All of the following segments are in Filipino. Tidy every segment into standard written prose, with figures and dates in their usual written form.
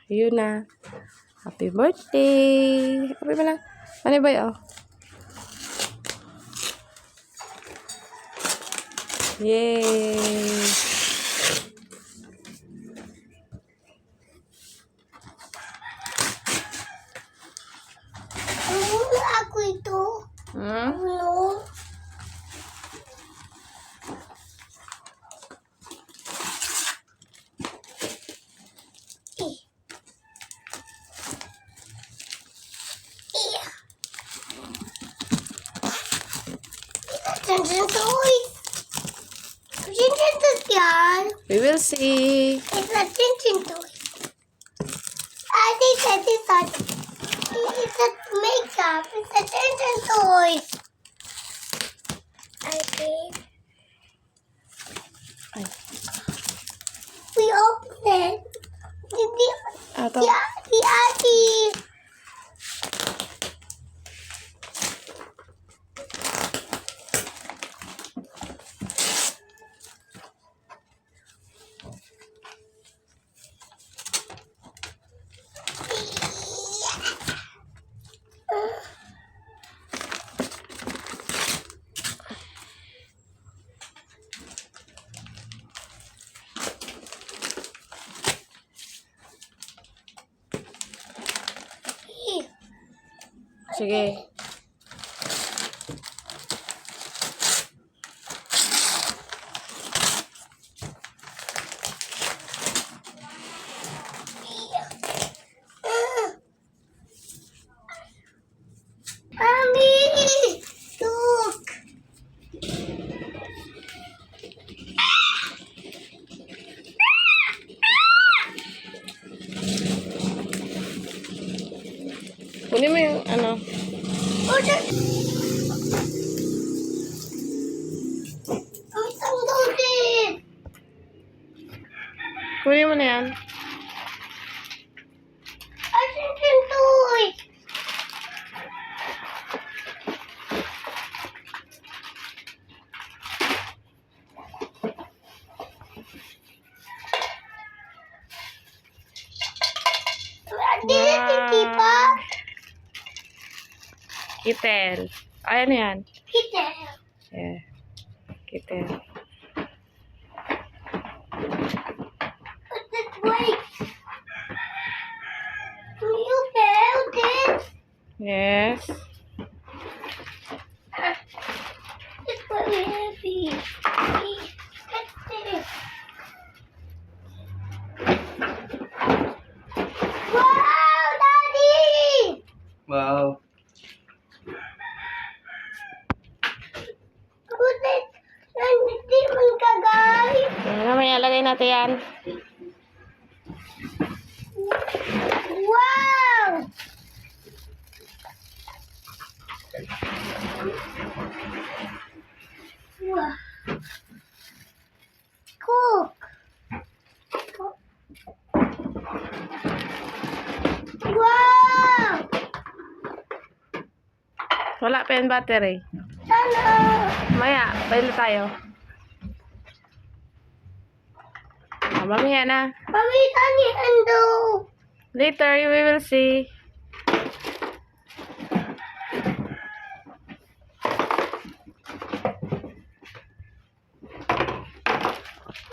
Yun na. Happy birthday. Happy ba lang? Ano ba yun? Yay! Ako ito. Hmm? Ano? We will see. It's a Tintin toy. I think that is it's a makeup. It's a Tintin toy. I think. We open it. Ato. The Auntie. Sige. Mommy, look. Kunin mo yung ano. Oh, ang loaded. Kunin mo na yan. A Tintin toy. Wow. Kitel. Ay, ano yan? Kita. Yeah. Kitel. Wait. Do you feel this? Yes. It's very heavy. What's this? Wow, Daddy! Wow. Good it. Hindi man ka, guys. Mamaya lagay natin yan. Wow! Wow. Cook. Wow! Wala pa yung battery. Sana. Maya, bailo tayo. Mamaya na. Pamita ni Ando. Later, we will see.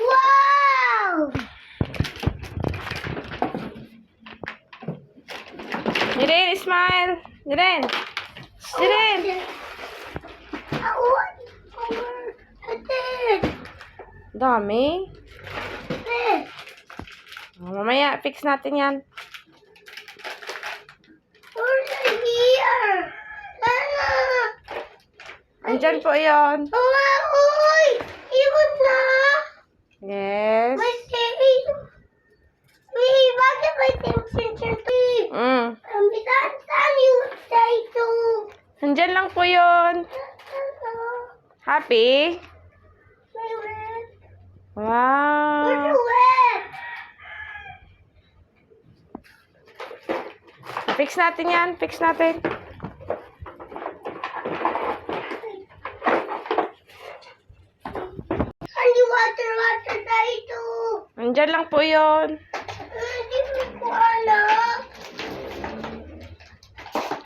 Wow! Jiren, smile. Jiren. Jiren. Dami. Mamaya, fix natin yan. Andyan po yun. Uy! Ikot na! Yes. Bakit may temperature to? Mm. Saan yung say to? Andyan lang po yun. Happy? May red. Wow. Where's the red? Fix natin yan. Fix natin. Water tayo. Andyan lang po yun. Hindi ko Wala.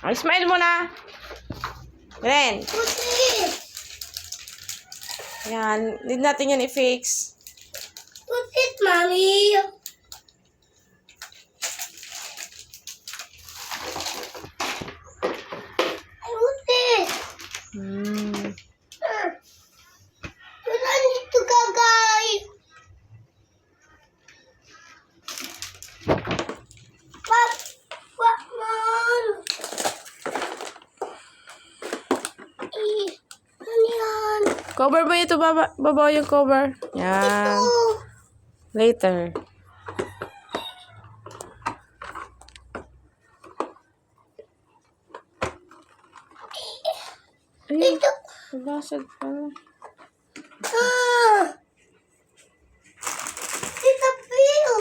Ay, smile muna. Ren. Puti. Yan. Need natin yan i-fix. Puti, Mommy. Ay, puti. Hmm. Wala dito gagay. Wak, Mom. Ano yan? Cover mo ito, baba yung cover. Yan. Oh. Later. Ayun. Ito. Nabasag pa.